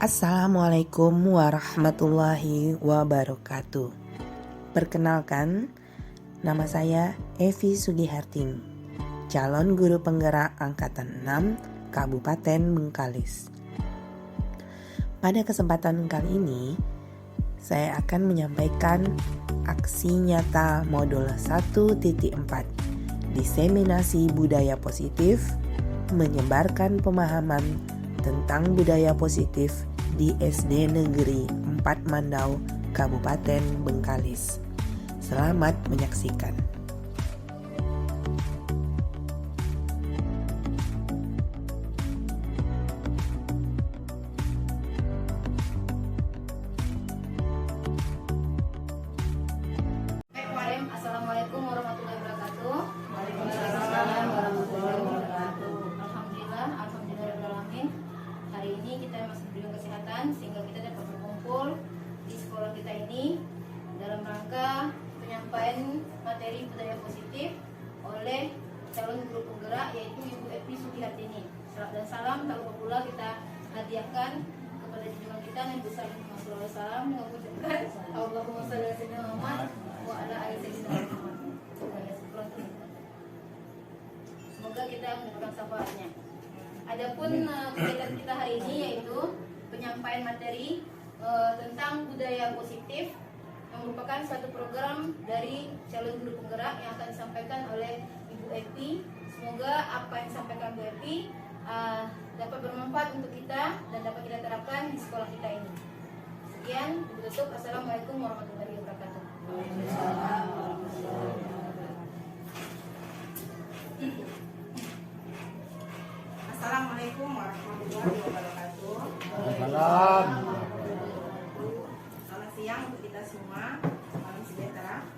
Assalamualaikum warahmatullahi wabarakatuh. Perkenalkan, nama saya Evi Sugihartini, calon guru penggerak Angkatan 6 Kabupaten Bengkalis. Pada kesempatan kali ini, saya akan menyampaikan aksi nyata modul 1.4, diseminasi budaya positif, menyebarkan pemahaman tentang budaya positif di SD Negeri 4 Mandau, Kabupaten Bengkalis. Selamat menyaksikan. Assalamualaikum warahmatullahi wabarakatuh. Waalaikumsalam warahmatullahi wabarakatuh. Alhamdulillahirrahmanirrahim. Hari ini kita masih diberikan kesehatan sehingga kita dapat berkumpul di sekolah kita ini dalam rangka penyampaian materi budaya positif oleh calon guru penggerak yaitu Ibu Evi Sugihartini. Dan salam tak lupa pula kita hadiahkan kepada junjungan kita Nabi besar Muhammad SAW, mengucapkan Allahumma shalli ala sayyidina Muhammad wa ala ali sayyidina Muhammad. Semoga kita mendapatkan syafaatnya. Adapun kegiatan kita hari ini yaitu penyampaian materi tentang budaya positif yang merupakan suatu program dari calon guru penggerak yang akan disampaikan oleh Ibu Evi. Semoga apa yang disampaikan Bu Evi dapat bermanfaat untuk kita dan dapat kita terapkan di sekolah kita ini. Sekian, tutup. Assalamualaikum warahmatullahi wabarakatuh. Assalamualaikum warahmatullahi wabarakatuh. Salam. Selamat siang untuk kita semua. Salam sejahtera.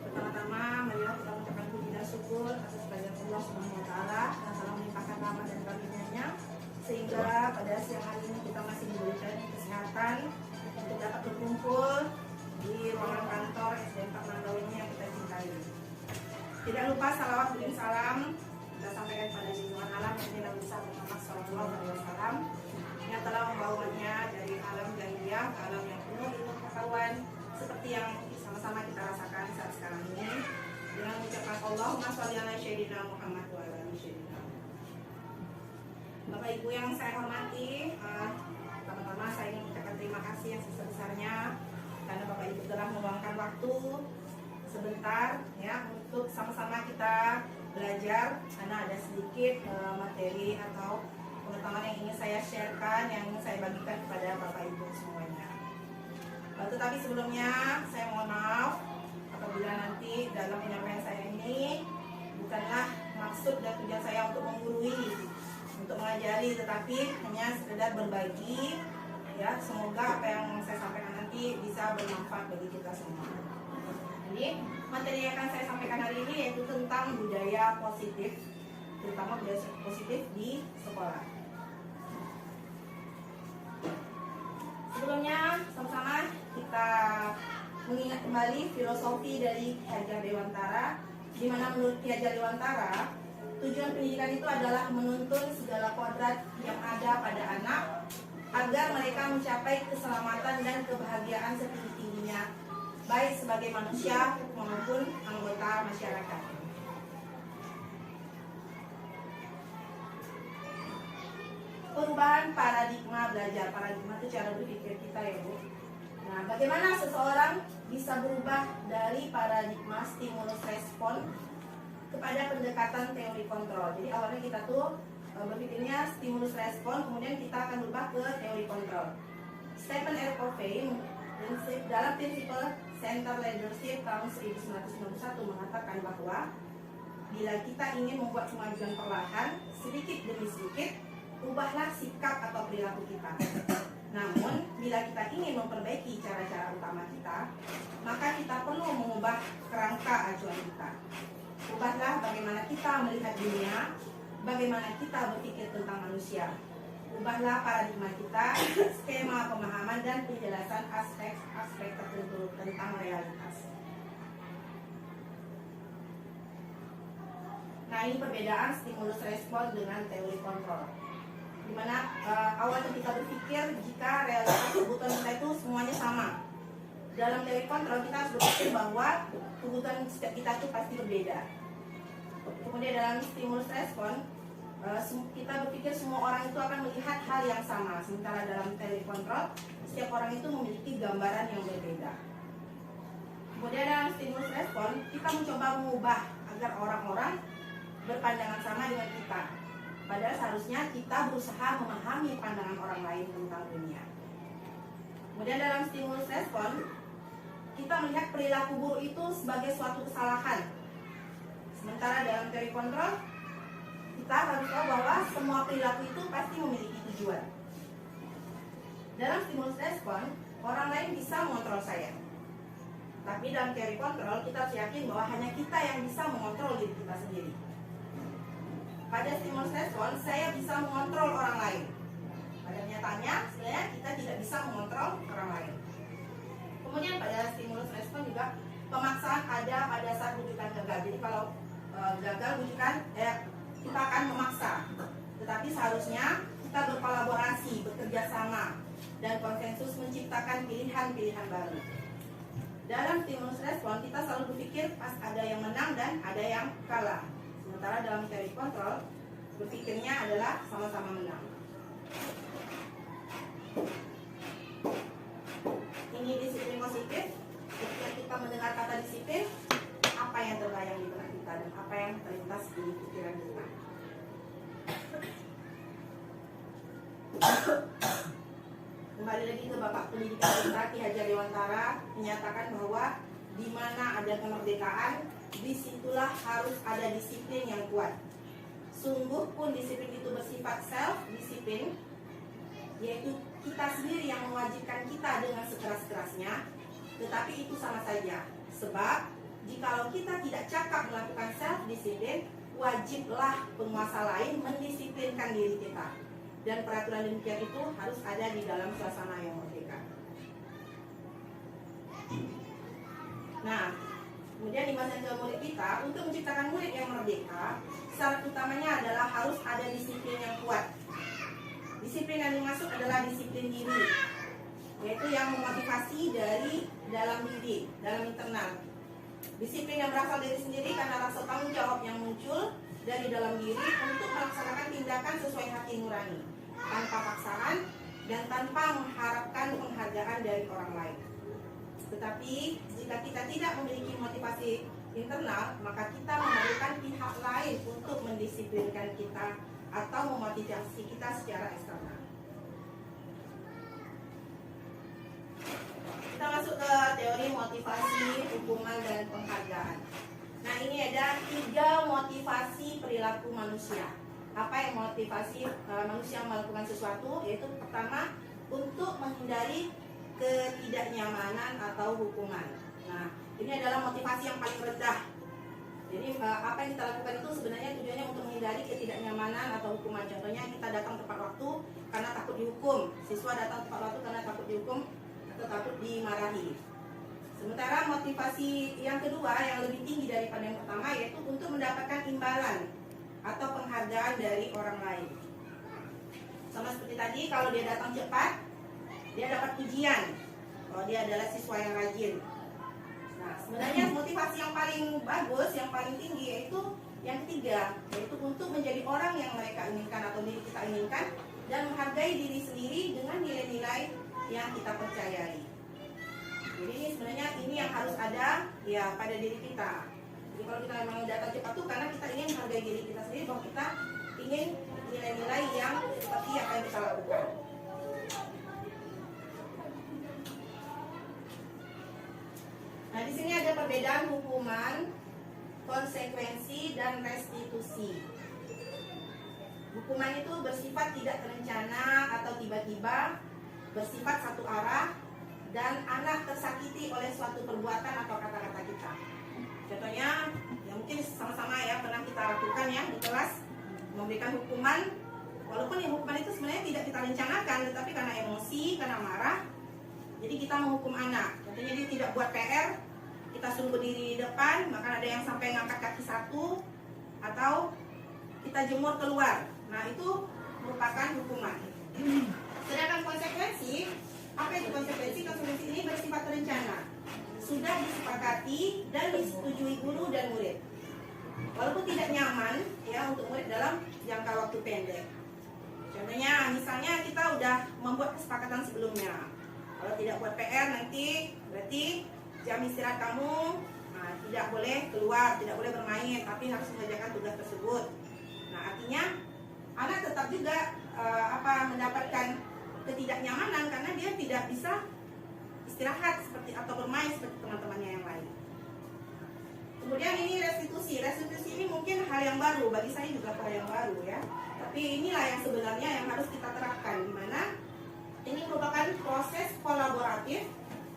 Pertama-tama, marilah kita mengucapkan puji dan syukur atas kehadiran Allah Subhanahu wa taala yang telah melimpahkan rahmat dan karunia-Nya sehingga pada siang hari ini kita masih diberikan kesehatan untuk dapat berkumpul di ruangan kantor SD 4 Mandau ini yang kita cintai. Tidak lupa salawat dan salam kita sampaikan pada junjungan alam yang Nabi besar Muhammad SAW yang telah membawanya dari alam jahiliyah ke alam yang penuh ilmu pengetahuan seperti yang sama-sama kita rasakan saat sekarang ini dengan mengucapkan Allahumma sholli ala sayyidina Muhammad wa ala ali sayyidina. Bapak Ibu yang saya hormati, pertama-tama saya ingin mengucapkan terima kasih yang sebesar-besarnya karena Bapak Ibu telah meluangkan waktu sebentar ya untuk sama-sama kita belajar, karena ada sedikit materi atau pengetahuan yang ingin saya sharekan, yang ingin saya bagikan kepada Bapak Ibu semuanya. Tetapi sebelumnya saya mohon maaf apabila nanti dalam penyampaian saya ini bukanlah maksud dan tujuan saya untuk menggurui, untuk mengajari, tetapi hanya sekedar berbagi ya. Semoga apa yang saya sampaikan nanti bisa bermanfaat bagi kita semua. Jadi materi yang akan saya sampaikan hari ini yaitu tentang budaya positif, terutama budaya positif di sekolah. Sebelumnya sama-sama kita mengingat kembali filosofi dari Ki Hajar Dewantara, di mana menurut Ki Hajar Dewantara tujuan pendidikan itu adalah menuntun segala kodrat yang ada pada anak agar mereka mencapai keselamatan dan kebahagiaan setinggi-tingginya, baik sebagai manusia maupun anggota masyarakat. Perubahan paradigma belajar, paradigma itu cara berpikir kita ya Bu. Nah, bagaimana seseorang bisa berubah dari paradigma stimulus respon kepada pendekatan teori kontrol. Jadi awalnya kita tuh berpikirnya stimulus respon, kemudian kita akan berubah ke teori kontrol. Stephen R. Covey dalam prinsip Center Leadership tahun 1991 mengatakan bahwa bila kita ingin membuat kemajuan perlahan, sedikit demi sedikit, ubahlah sikap atau perilaku kita. Namun, bila kita ingin memperbaiki cara-cara utama kita, maka kita perlu mengubah kerangka acuan kita. Ubahlah bagaimana kita melihat dunia, bagaimana kita berpikir tentang manusia. Ubahlah paradigma kita, skema pemahaman dan penjelasan aspek-aspek tertentu tentang realitas. Nah, ini perbedaan stimulus respon dengan teori kontrol. Dimana awalnya kita berpikir berpikir jika realitas kebutuhan kita itu semuanya sama. Dalam teori kontrol kita harus berpikir bahwa kebutuhan setiap kita itu pasti berbeda. Kemudian dalam stimulus respon, kita berpikir semua orang itu akan melihat hal yang sama. Sementara dalam teori kontrol, setiap orang itu memiliki gambaran yang berbeda. Kemudian dalam stimulus respon, kita mencoba mengubah agar orang-orang berpandangan sama dengan kita. Padahal seharusnya kita berusaha memahami pandangan orang lain tentang dunia. Kemudian dalam stimulus respon, kita melihat perilaku buruk itu sebagai suatu kesalahan. Sementara dalam teori kontrol, kita harus tahu bahwa semua perilaku itu pasti memiliki tujuan. Dalam stimulus respon, orang lain bisa mengontrol saya. Tapi dalam teori kontrol, kita harus yakin bahwa hanya kita yang bisa mengontrol diri kita sendiri. Pada stimulus respon, saya bisa mengontrol orang lain. Pada kenyataannya, sebenarnya kita tidak bisa mengontrol orang lain. Kemudian pada stimulus respon juga pemaksaan ada pada saat wujudan gagal. Jadi kalau gagal wujudan, kita akan memaksa. Tetapi seharusnya kita berkolaborasi, bekerja sama, dan konsensus menciptakan pilihan-pilihan baru. Dalam stimulus respon, kita selalu berpikir pas ada yang menang dan ada yang kalah. Sementara dalam teori kontrol, berpikirnya adalah sama-sama menang. Ini disiplin positif. Ketika kita mendengar kata disiplin, apa yang terbayang di benak kita dan apa yang terlintas di pikiran kita. Kembali lagi ke Bapak Pendidikan kita, Ki Hajar Dewantara menyatakan bahwa di mana ada kemerdekaan, disitulah harus ada disiplin yang kuat. Sungguh pun disiplin itu bersifat self-disiplin, yaitu kita sendiri yang mewajibkan kita dengan sekeras-kerasnya, tetapi itu sama saja. Sebab, jikalau kita tidak cakap melakukan self-disiplin, wajiblah penguasa lain mendisiplinkan diri kita. Dan peraturan demikian itu harus ada di dalam suasana yang merdeka. Nah, kemudian di masa murid kita, untuk menciptakan murid yang merdeka, syarat utamanya adalah harus ada disiplin yang kuat. Disiplin yang dimaksud adalah disiplin diri, yaitu yang memotivasi dari dalam diri, dalam internal. Disiplin yang berasal dari sendiri karena rasa tanggung jawab yang muncul dari dalam diri untuk melaksanakan tindakan sesuai hati nurani, tanpa paksaan dan tanpa mengharapkan penghargaan dari orang lain. Tetapi jika kita tidak memiliki motivasi internal, maka kita memerlukan pihak lain untuk mendisiplinkan kita atau memotivasi kita secara eksternal. Kita masuk ke teori motivasi, hukuman, dan penghargaan. Nah, ini ada 3 motivasi perilaku manusia. Apa yang motivasi manusia melakukan sesuatu? Yaitu pertama, untuk menghindari ketidaknyamanan atau hukuman. Nah, ini adalah motivasi yang paling rendah. Jadi apa yang kita lakukan itu sebenarnya tujuannya untuk menghindari ketidaknyamanan atau hukuman. Contohnya kita datang tepat waktu karena takut dihukum. Siswa datang tepat waktu karena takut dihukum atau takut dimarahi. Sementara motivasi yang kedua yang lebih tinggi daripada yang pertama, yaitu untuk mendapatkan imbalan atau penghargaan dari orang lain. Sama seperti tadi, kalau dia datang cepat, dia dapat pujian kalau dia adalah siswa yang rajin. Nah, sebenarnya motivasi yang paling bagus, yang paling tinggi, yaitu yang ketiga, yaitu untuk menjadi orang yang mereka inginkan atau diri kita inginkan, dan menghargai diri sendiri dengan nilai-nilai yang kita percayai. Jadi ini sebenarnya ini yang harus ada ya pada diri kita. Jadi kalau kita memang datang cepat tuh karena kita ingin menghargai diri kita sendiri, bahwa kita ingin nilai-nilai yang seperti apa yang kita lakukan. Nah, di sini ada perbedaan hukuman, konsekuensi, dan restitusi. Hukuman itu bersifat tidak terencana atau tiba-tiba, bersifat satu arah, dan anak tersakiti oleh suatu perbuatan atau kata-kata kita. Contohnya, ya mungkin sama-sama ya pernah kita lakukan ya di kelas, memberikan hukuman, walaupun yang hukuman itu sebenarnya tidak kita rencanakan, tetapi karena emosi, karena marah, jadi kita menghukum anak. Contohnya dia tidak buat PR, kita suruh berdiri di depan, bahkan ada yang sampai ngangkat kaki satu, atau kita jemur keluar. Nah, itu merupakan hukuman. Sedangkan konsekuensi sudah disepakati dan disetujui guru dan murid. Walaupun tidak nyaman ya untuk murid dalam jangka waktu pendek. Contohnya, misalnya kita udah membuat kesepakatan sebelumnya. Kalau tidak buat PR nanti berarti jam istirahat kamu tidak boleh keluar, tidak boleh bermain, tapi harus mengerjakan tugas tersebut. Nah, artinya anak tetap juga mendapatkan ketidaknyamanan karena dia tidak bisa istirahat seperti atau bermain seperti teman-temannya yang lain. Kemudian ini restitusi. Restitusi ini mungkin hal yang baru, bagi saya juga hal yang baru ya. Tapi inilah yang sebenarnya yang harus kita terapkan, di mana ini merupakan proses kolaboratif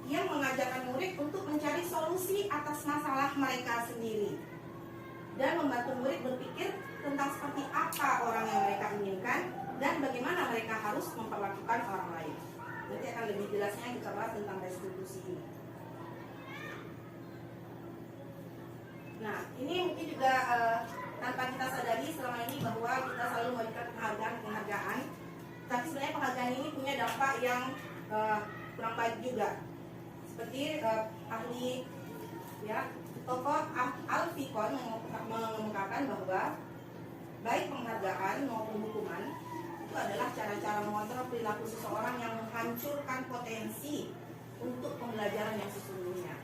yang mengajarkan murid untuk mencari solusi atas masalah mereka sendiri dan membantu murid berpikir tentang seperti apa orang yang mereka inginkan dan bagaimana mereka harus memperlakukan orang lain. Nanti akan lebih jelasnya kita bahas tentang restitusi ini. Nah, ini mungkin juga tanpa kita sadari selama ini bahwa kita selalu memberikan penghargaan, tapi sebenarnya penghargaan ini punya dampak yang kurang baik juga. Seperti ahli ya, tokoh Al-Fikon mengemukakan bahwa baik penghargaan maupun hukuman itu adalah cara-cara mengontrol perilaku seseorang yang menghancurkan potensi untuk pembelajaran yang sesungguhnya.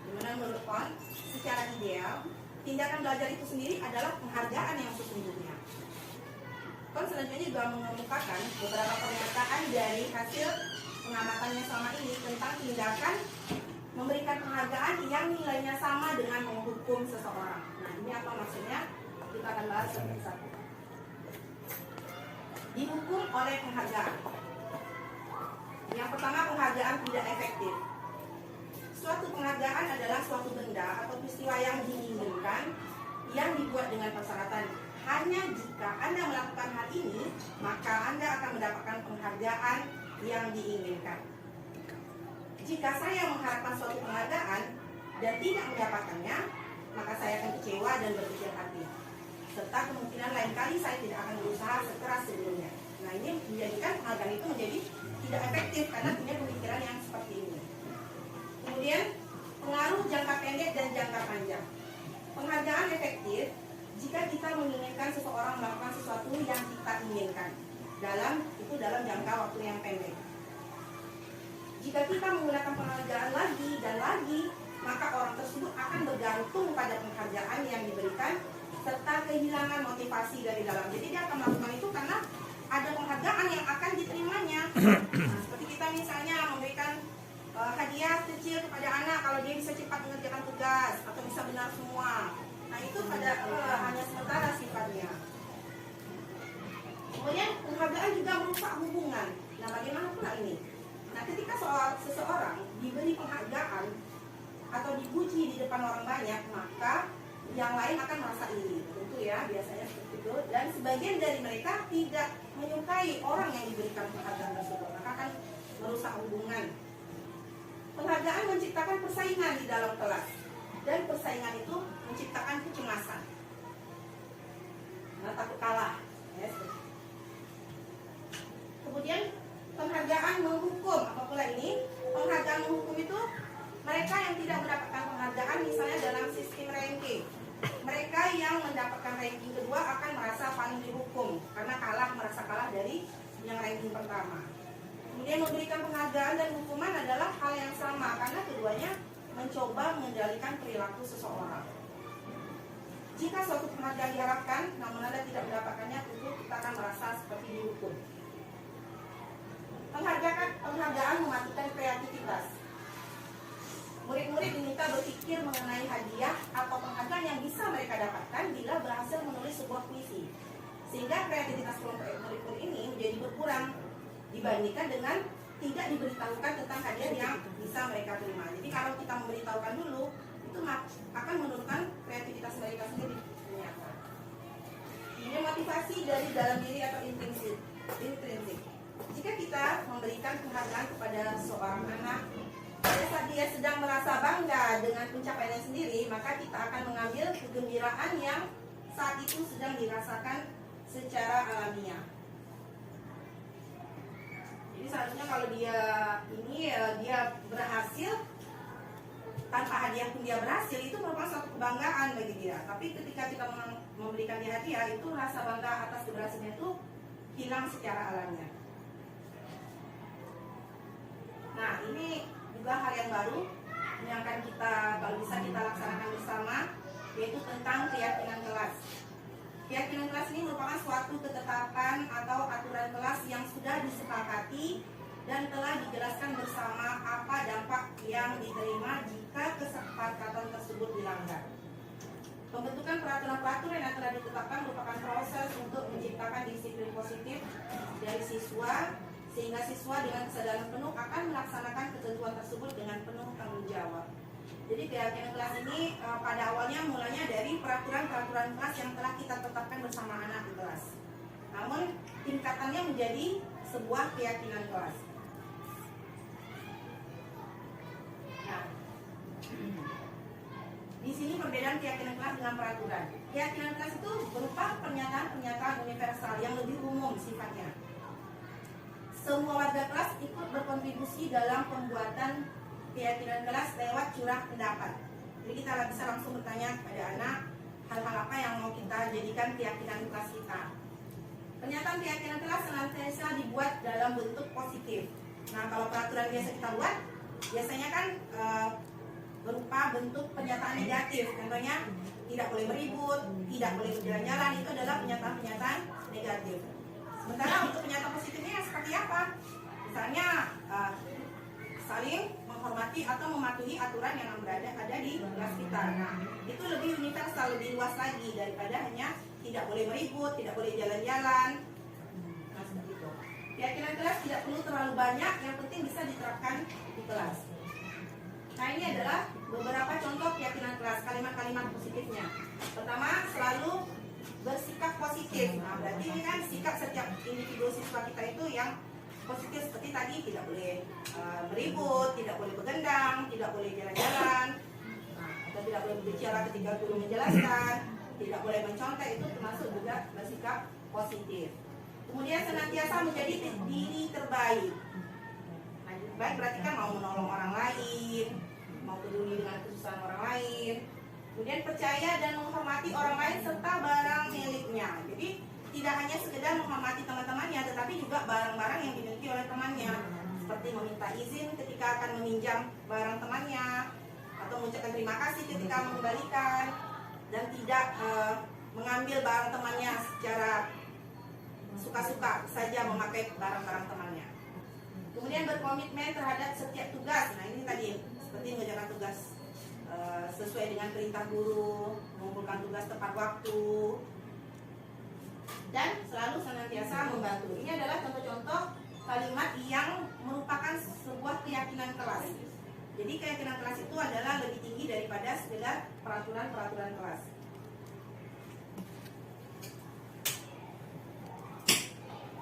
Dimana menurut Kon, secara ideal, tindakan belajar itu sendiri adalah penghargaan yang sesungguhnya. Kon selanjutnya juga mengemukakan beberapa pernyataan dari hasil pengamatannya selama ini tentang tindakan memberikan penghargaan yang nilainya sama dengan menghukum seseorang. Nah, ini apa maksudnya? Kita akan bahas satu-satu. Dihukum oleh penghargaan. Yang pertama, penghargaan tidak efektif. Suatu penghargaan adalah suatu benda atau peristiwa yang diinginkan yang dibuat dengan persyaratan. Hanya jika Anda melakukan hal ini, maka Anda akan mendapatkan penghargaan yang diinginkan. Jika saya mengharapkan suatu penghargaan dan tidak mendapatkannya, maka saya akan kecewa dan berkecil hati. Serta kemungkinan lain kali saya tidak akan berusaha sekeras sebelumnya. Nah, ini menjadikan penghargaan itu menjadi tidak efektif karena punya pemikiran yang seperti ini. Kemudian, pengaruh jangka pendek dan jangka panjang. Penghargaan efektif jika kita menginginkan seseorang melakukan sesuatu yang kita inginkan dalam jangka waktu yang pendek. Jika kita menggunakan penghargaan lagi dan lagi, maka orang tersebut akan bergantung pada penghargaan yang diberikan serta kehilangan motivasi dari dalam. Jadi dia akan melakukan itu karena ada penghargaan yang akan diterimanya. Nah, seperti kita misalnya memberikan hadiah kecil kepada anak kalau dia bisa cepat mengerjakan tugas atau bisa benar semua. Nah, itu hanya sementara sifatnya. Kemudian penghargaan juga merusak hubungan. Nah, bagaimana pula ini? Nah, ketika seseorang diberi penghargaan atau dipuji di depan orang banyak, maka yang lain akan merasa iri. Tentu ya, biasanya seperti itu. Dan sebagian dari mereka tidak menyukai orang yang diberikan penghargaan tersebut, maka akan merusak hubungan. Penghargaan menciptakan persaingan di dalam kelas, dan persaingan itu menciptakan kecemasan. Nah, takut kalah. Ya, kemudian penghargaan menghukum, apa pula ini? Penghargaan menghukum itu mereka yang tidak mendapatkan penghargaan misalnya dalam sistem ranking. Mereka yang mendapatkan ranking kedua akan merasa paling dihukum karena merasa kalah dari yang ranking pertama. Kemudian memberikan penghargaan dan hukuman adalah hal yang sama karena keduanya mencoba mengendalikan perilaku seseorang. Jika suatu penghargaan diharapkan namun Anda tidak mendapatkannya, tentu kita akan merasa seperti dihukum. Penghargaan mematikan kreativitas. Murid-murid diminta berpikir mengenai hadiah atau penghargaan yang bisa mereka dapatkan bila berhasil menulis sebuah puisi. Sehingga kreativitas kelompok murid-murid ini menjadi berkurang dibandingkan dengan tidak diberitahukan tentang hadiah yang bisa mereka terima. Jadi kalau kita memberitahukan dulu, itu akan menurunkan kreativitas mereka sendiri. Ini motivasi dari dalam diri atau intrinsik. Jika kita memberikan penghargaan kepada seorang anak pada saat dia sedang merasa bangga dengan pencapaiannya sendiri, maka kita akan mengambil kegembiraan yang saat itu sedang dirasakan secara alamiah. Jadi seharusnya kalau dia berhasil, tanpa hadiah pun dia berhasil, itu merupakan suatu kebanggaan bagi dia. Tapi ketika kita memberikan dia hadiah, itu rasa bangga atas keberhasilannya itu hilang secara alamiah. Nah, ini juga hal yang baru yang akan kita, kalau bisa kita laksanakan bersama, yaitu tentang keyakinan kelas. Keyakinan kelas ini merupakan suatu ketetapan atau aturan kelas yang sudah disepakati dan telah dijelaskan bersama apa dampak yang diterima jika kesepakatan tersebut dilanggar. Pembentukan peraturan-peraturan yang telah ditetapkan merupakan proses untuk menciptakan disiplin positif dari siswa, sehingga siswa dengan kesadaran penuh akan melaksanakan ketentuan tersebut dengan penuh tanggung jawab. Jadi keyakinan kelas ini pada awalnya mulanya dari peraturan-peraturan kelas yang telah kita tetapkan bersama anak di kelas. Namun tingkatannya menjadi sebuah keyakinan kelas. Nah, di sini perbedaan keyakinan kelas dengan peraturan. Keyakinan kelas itu berupa pernyataan-pernyataan universal yang lebih umum sifatnya. Semua warga kelas ikut berkontribusi dalam pembuatan keyakinan kelas lewat curah pendapat. Jadi kita bisa langsung bertanya kepada anak hal-hal apa yang mau kita jadikan keyakinan kelas kita. Pernyataan keyakinan kelas senantiasa dibuat dalam bentuk positif. Nah, kalau peraturan biasa kita buat, biasanya kan berupa bentuk pernyataan negatif. Contohnya tidak boleh meribut, tidak boleh berjalan-jalan, itu adalah pernyataan-pernyataan negatif. Sementara untuk pernyataan positifnya seperti apa? Misalnya saling menghormati atau mematuhi aturan yang ada di kelas kita. Nah, itu lebih universal, lebih luas lagi daripada hanya tidak boleh meribut, tidak boleh jalan-jalan. Nah, seperti itu. Keyakinan kelas tidak perlu terlalu banyak, yang penting bisa diterapkan di kelas. Nah, ini adalah beberapa contoh keyakinan kelas, kalimat-kalimat positifnya. Pertama, selalu bersikap positif. Nah, berarti ini kan sikap setiap individu siswa kita itu yang positif, seperti tadi tidak boleh meribut, tidak boleh bergendang, tidak boleh jalan-jalan, atau tidak boleh berbicara ketika guru menjelaskan, tidak boleh mencontek, itu termasuk juga bersikap positif. Kemudian senantiasa menjadi diri terbaik. Nah, baik berarti kan mau menolong orang lain, mau peduli dengan kesusahan orang lain. Kemudian percaya dan menghormati orang lain serta barang miliknya. Jadi tidak hanya sekedar menghormati teman-temannya, tetapi juga barang-barang yang dimiliki oleh temannya, seperti meminta izin ketika akan meminjam barang temannya, atau mengucapkan terima kasih ketika mengembalikan, dan tidak mengambil barang temannya secara suka-suka saja memakai barang-barang temannya. Kemudian berkomitmen terhadap setiap tugas. Nah, ini tadi seperti mengerjakan tugas sesuai dengan perintah guru, mengumpulkan tugas tepat waktu, dan selalu senantiasa membantu. Ini adalah contoh-contoh kalimat yang merupakan sebuah keyakinan kelas. Jadi keyakinan kelas itu adalah lebih tinggi daripada sekedar peraturan-peraturan kelas.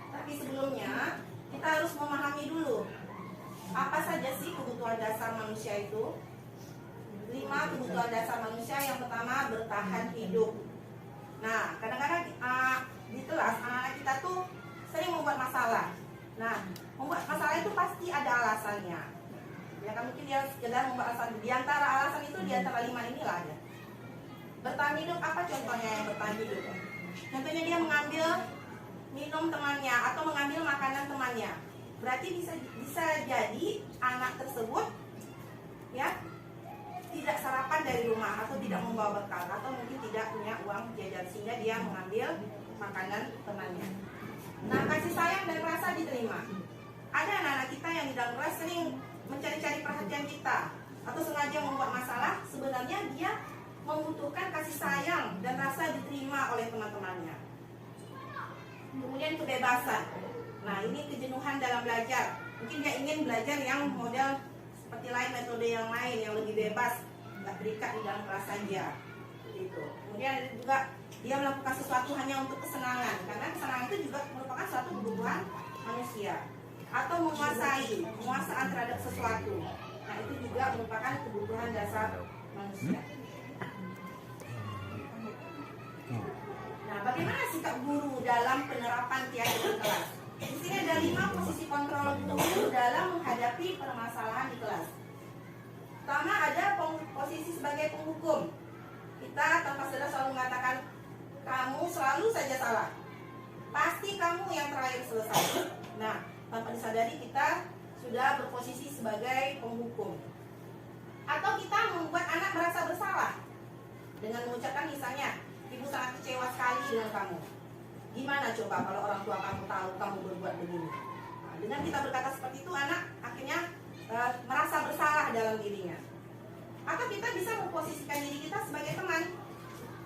Tapi sebelumnya kita harus memahami dulu apa saja sih kebutuhan dasar manusia itu. 5 kebutuhan dasar manusia. Yang pertama, bertahan hidup. Nah, kadang-kadang di kelas anak-anak kita tuh sering membuat masalah. Nah, membuat masalah itu pasti ada alasannya. Ya kan, mungkin dia sekedar membuat alasan. Di antara alasan itu, di antara 5 inilah ada. Bertahan hidup, apa contohnya yang bertahan hidup? Contohnya dia mengambil minum temannya atau mengambil makanan temannya. Berarti bisa jadi anak tersebut ya tidak sarapan dari rumah atau tidak membawa bekal atau mungkin tidak punya uang jajan sehingga dia mengambil makanan temannya. Nah, kasih sayang dan rasa diterima. Ada anak-anak kita yang di dalam kelas sering mencari-cari perhatian kita atau sengaja membuat masalah. Sebenarnya dia membutuhkan kasih sayang dan rasa diterima oleh teman-temannya. Kemudian kebebasan. Nah, ini kejenuhan dalam belajar. Mungkin dia ingin belajar yang model seperti lain, metode yang lain yang lebih bebas, nggak terikat di dalam kelas saja. Gitu. Kemudian ada juga dia melakukan sesuatu hanya untuk kesenangan, karena kesenangan itu juga merupakan suatu kebutuhan manusia. Atau penguasaan terhadap sesuatu. Nah, itu juga merupakan kebutuhan dasar manusia. Nah, bagaimana sikap guru dalam penerapan keyakinan kelas? Di sini ada 5 posisi kontrol guru dalam menghadapi permasalahan di kelas. Pertama, ada berposisi sebagai penghukum. Kita tanpa sadar selalu mengatakan, kamu selalu saja salah, pasti kamu yang terakhir selesai. Nah, tanpa disadari kita sudah berposisi sebagai penghukum. Atau kita membuat anak merasa bersalah dengan mengucapkan misalnya, ibu sangat kecewa sekali dengan kamu. Gimana coba kalau orang tua kamu tahu kamu berbuat begini? Nah, dengan kita berkata seperti itu, anak akhirnya merasa bersalah dalam dirinya. Atau kita bisa memposisikan diri kita sebagai teman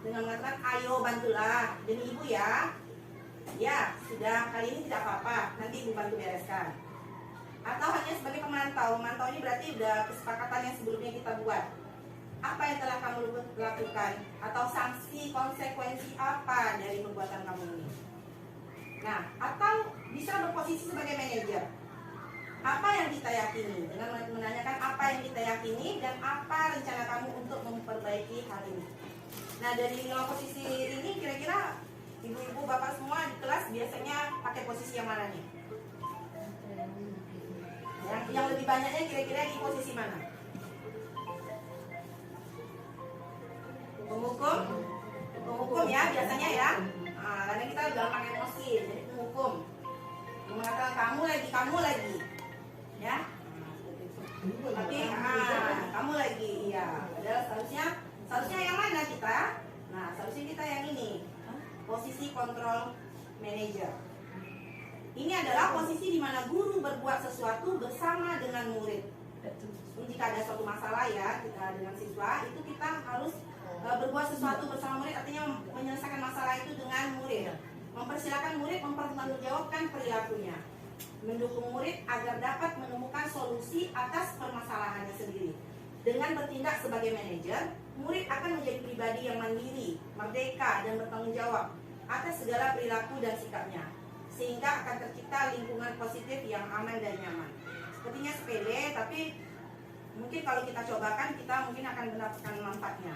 dengan mengatakan, ayo bantulah demi ibu ya. Ya, sudah, kali ini tidak apa-apa, nanti ibu bantu bereskan. Atau hanya sebagai pemantau. Memantau ini berarti udah kesepakatan yang sebelumnya kita buat. Apa yang telah kamu lakukan? Atau sanksi, konsekuensi apa dari perbuatan kamu ini? Nah, atau bisa berposisi sebagai manajer. Apa yang kita yakini? Dengan menanyakan apa yang kita yakini dan apa rencana kamu untuk memperbaiki hal ini. Nah, dari 5 posisi ini kira-kira ibu-ibu, bapak semua di kelas biasanya pakai posisi yang mana nih? Yang lebih banyaknya kira-kira di posisi mana? Penghukum? Penghukum ya biasanya ya. Nah, karena kita gampang emosi, jadi penghukum. Mengatakan kamu lagi. Ya. Tapi kamu lagi, iya. Padahal seharusnya yang mana kita? Nah, seharusnya kita yang ini. Posisi kontrol manager. Ini adalah posisi di mana guru berbuat sesuatu bersama dengan murid. Jadi jika ada suatu masalah ya kita dengan siswa, itu kita harus berbuat sesuatu bersama murid, artinya menyelesaikan masalah itu dengan murid. Mempersilakan murid mempertanggungjawabkan perilakunya. Mendukung murid agar dapat menemukan solusi atas permasalahannya sendiri. Dengan bertindak sebagai manajer, murid akan menjadi pribadi yang mandiri, merdeka, dan bertanggung jawab atas segala perilaku dan sikapnya, sehingga akan tercipta lingkungan positif yang aman dan nyaman. Sepertinya sepele, tapi mungkin kalau kita cobakan, kita mungkin akan mendapatkan manfaatnya.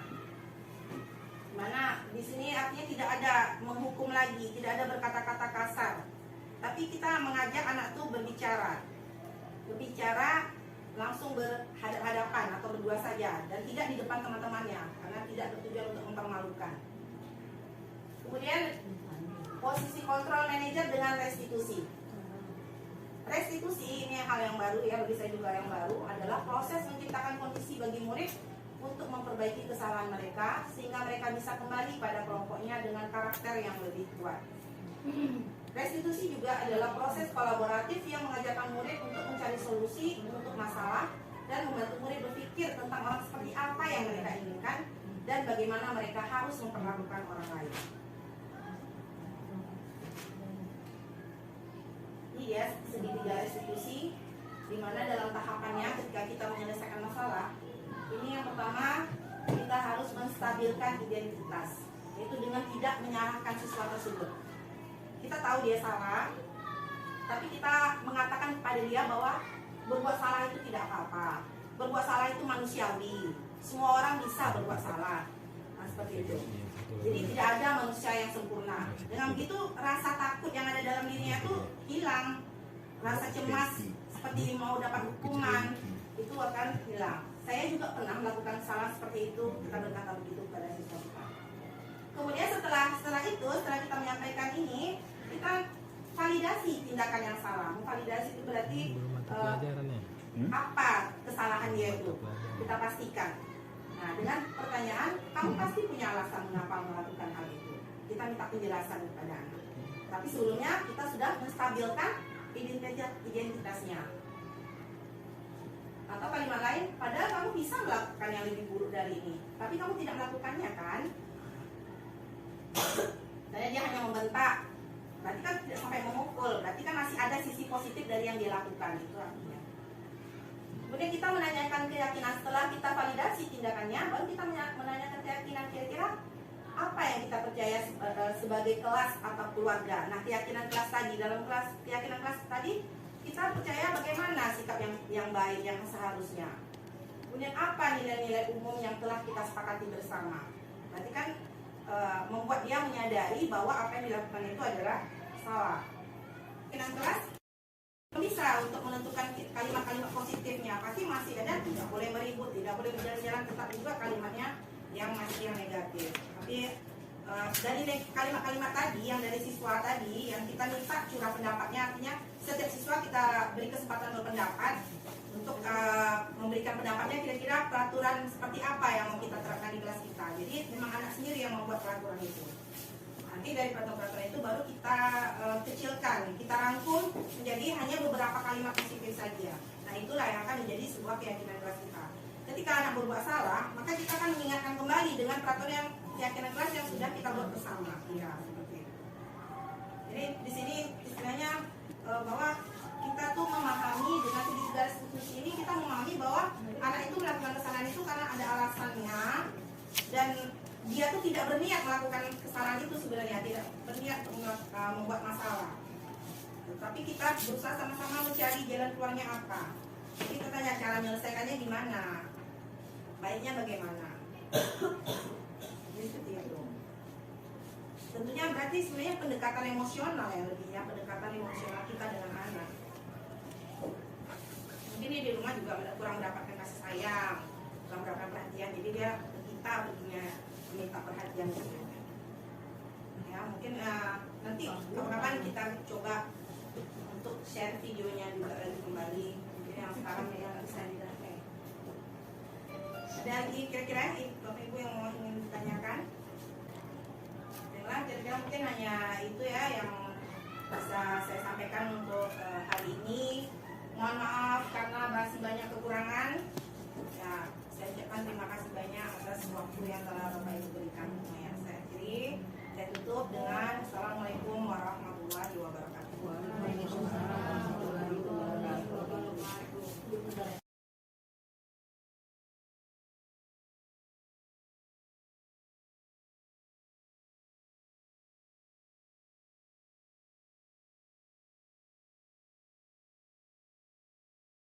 Mana di sini artinya tidak ada menghukum lagi, tidak ada berkata-kata kasar, tapi kita mengajak anak itu berbicara langsung berhadapan atau berdua saja, dan tidak di depan teman-temannya, karena tidak bertujuan untuk mempermalukan. Kemudian posisi kontrol manajer dengan restitusi. Restitusi ini hal yang baru ya, bagi saya juga yang baru, adalah proses menciptakan kondisi bagi murid untuk memperbaiki kesalahan mereka sehingga mereka bisa kembali pada kelompoknya dengan karakter yang lebih kuat. Restitusi juga adalah proses kolaboratif yang mengajarkan murid untuk mencari solusi untuk masalah dan membantu murid berpikir tentang orang seperti apa yang mereka inginkan dan bagaimana mereka harus memperlakukan orang lain. Ini ya segitiga restitusi, di mana dalam tahapannya ketika kita menyelesaikan masalah, ini yang pertama kita harus menstabilkan identitas, yaitu dengan tidak menyalahkan siswa tersebut. Kita tahu dia salah, tapi kita mengatakan kepada dia bahwa berbuat salah itu tidak apa-apa, berbuat salah itu manusiawi, semua orang bisa berbuat salah. Nah, seperti itu. Jadi tidak ada manusia yang sempurna. Dengan begitu rasa takut yang ada dalam dirinya itu hilang, rasa cemas seperti mau dapat hukuman itu akan hilang. Saya juga pernah melakukan salah seperti itu, kita berkata begitu kepada siswa kita. Kemudian setelah kita menyampaikan ini, kita validasi tindakan yang salah. Validasi itu berarti apa kesalahan dia itu, kita pastikan. Nah, dengan pertanyaan, kamu pasti punya alasan mengapa melakukan hal itu. Kita minta penjelasan kepada anak. Tapi sebelumnya kita sudah menstabilkan identitasnya. Atau kalimat lain, padahal kamu bisa melakukan yang lebih buruk dari ini, tapi kamu tidak melakukannya kan? Dan dia hanya membentak, berarti kan tidak sampai memukul, berarti kan masih ada sisi positif dari yang dia lakukan, itu artinya. Kemudian kita menanyakan keyakinan setelah kita validasi tindakannya, baru kita menanyakan keyakinan kira-kira apa yang kita percaya sebagai kelas atau keluarga. Nah, keyakinan kelas tadi, dalam keyakinan kelas tadi kita percaya bagaimana sikap yang baik yang seharusnya. Kemudian apa nilai-nilai umum yang telah kita sepakati bersama. Berarti kan membuat dia menyadari bahwa apa yang dilakukan itu adalah salah. Keyakinan kelas bisa untuk menentukan kalimat-kalimat positifnya. Pasti masih ada, tidak boleh meribut, tidak boleh berjalan-jalan jangan tetap juga kalimatnya yang masih yang negatif. Tapi dari kalimat-kalimat tadi yang dari siswa tadi yang kita minta curah pendapatnya, artinya setiap siswa kita beri kesempatan berpendapat untuk memberikan pendapatnya kira-kira peraturan seperti apa yang mau kita terapkan di kelas kita. Jadi memang anak sendiri yang membuat peraturan itu. Nanti dari peraturan itu baru kita kecilkan, kita rangkum menjadi hanya beberapa kalimat positif saja. Nah itulah yang akan menjadi sebuah keyakinan kelas kita. Ketika anak berbuat salah, maka kita akan mengingatkan kembali dengan peraturan yang keyakinan kelas yang sudah kita buat bersama. Ya, seperti itu. Jadi di sini istilahnya bahwa kita tuh memahami dengan segi garis diskusi ini, kita memahami bahwa anak itu melakukan kesalahan itu karena ada alasannya dan dia tuh tidak berniat melakukan kesalahan itu sebenarnya, tidak berniat membuat masalah. Tapi kita berusaha sama-sama mencari jalan keluarnya apa. Jadi kita tanya cara menyelesaikannya gimana, baiknya bagaimana. Jadi seperti itu. Tentunya berarti sebenarnya pendekatan emosional yang lebihnya, pendekatan emosional kita dengan anak. Mungkin dia di rumah juga kurang mendapatkan kasih sayang, kurang mendapatkan perhatian, jadi dia ke kita begini minta perhatian gitu. Ya mungkin nanti kapan-kapan kita coba untuk share videonya juga lagi kembali, mungkin yang sekarang yang bisa didapat. Ada lagi kira-kira Bapak Ibu yang mau ingin ditanyakan? Dengar kira-kira mungkin hanya itu ya yang bisa saya sampaikan untuk hari ini. Mohon maaf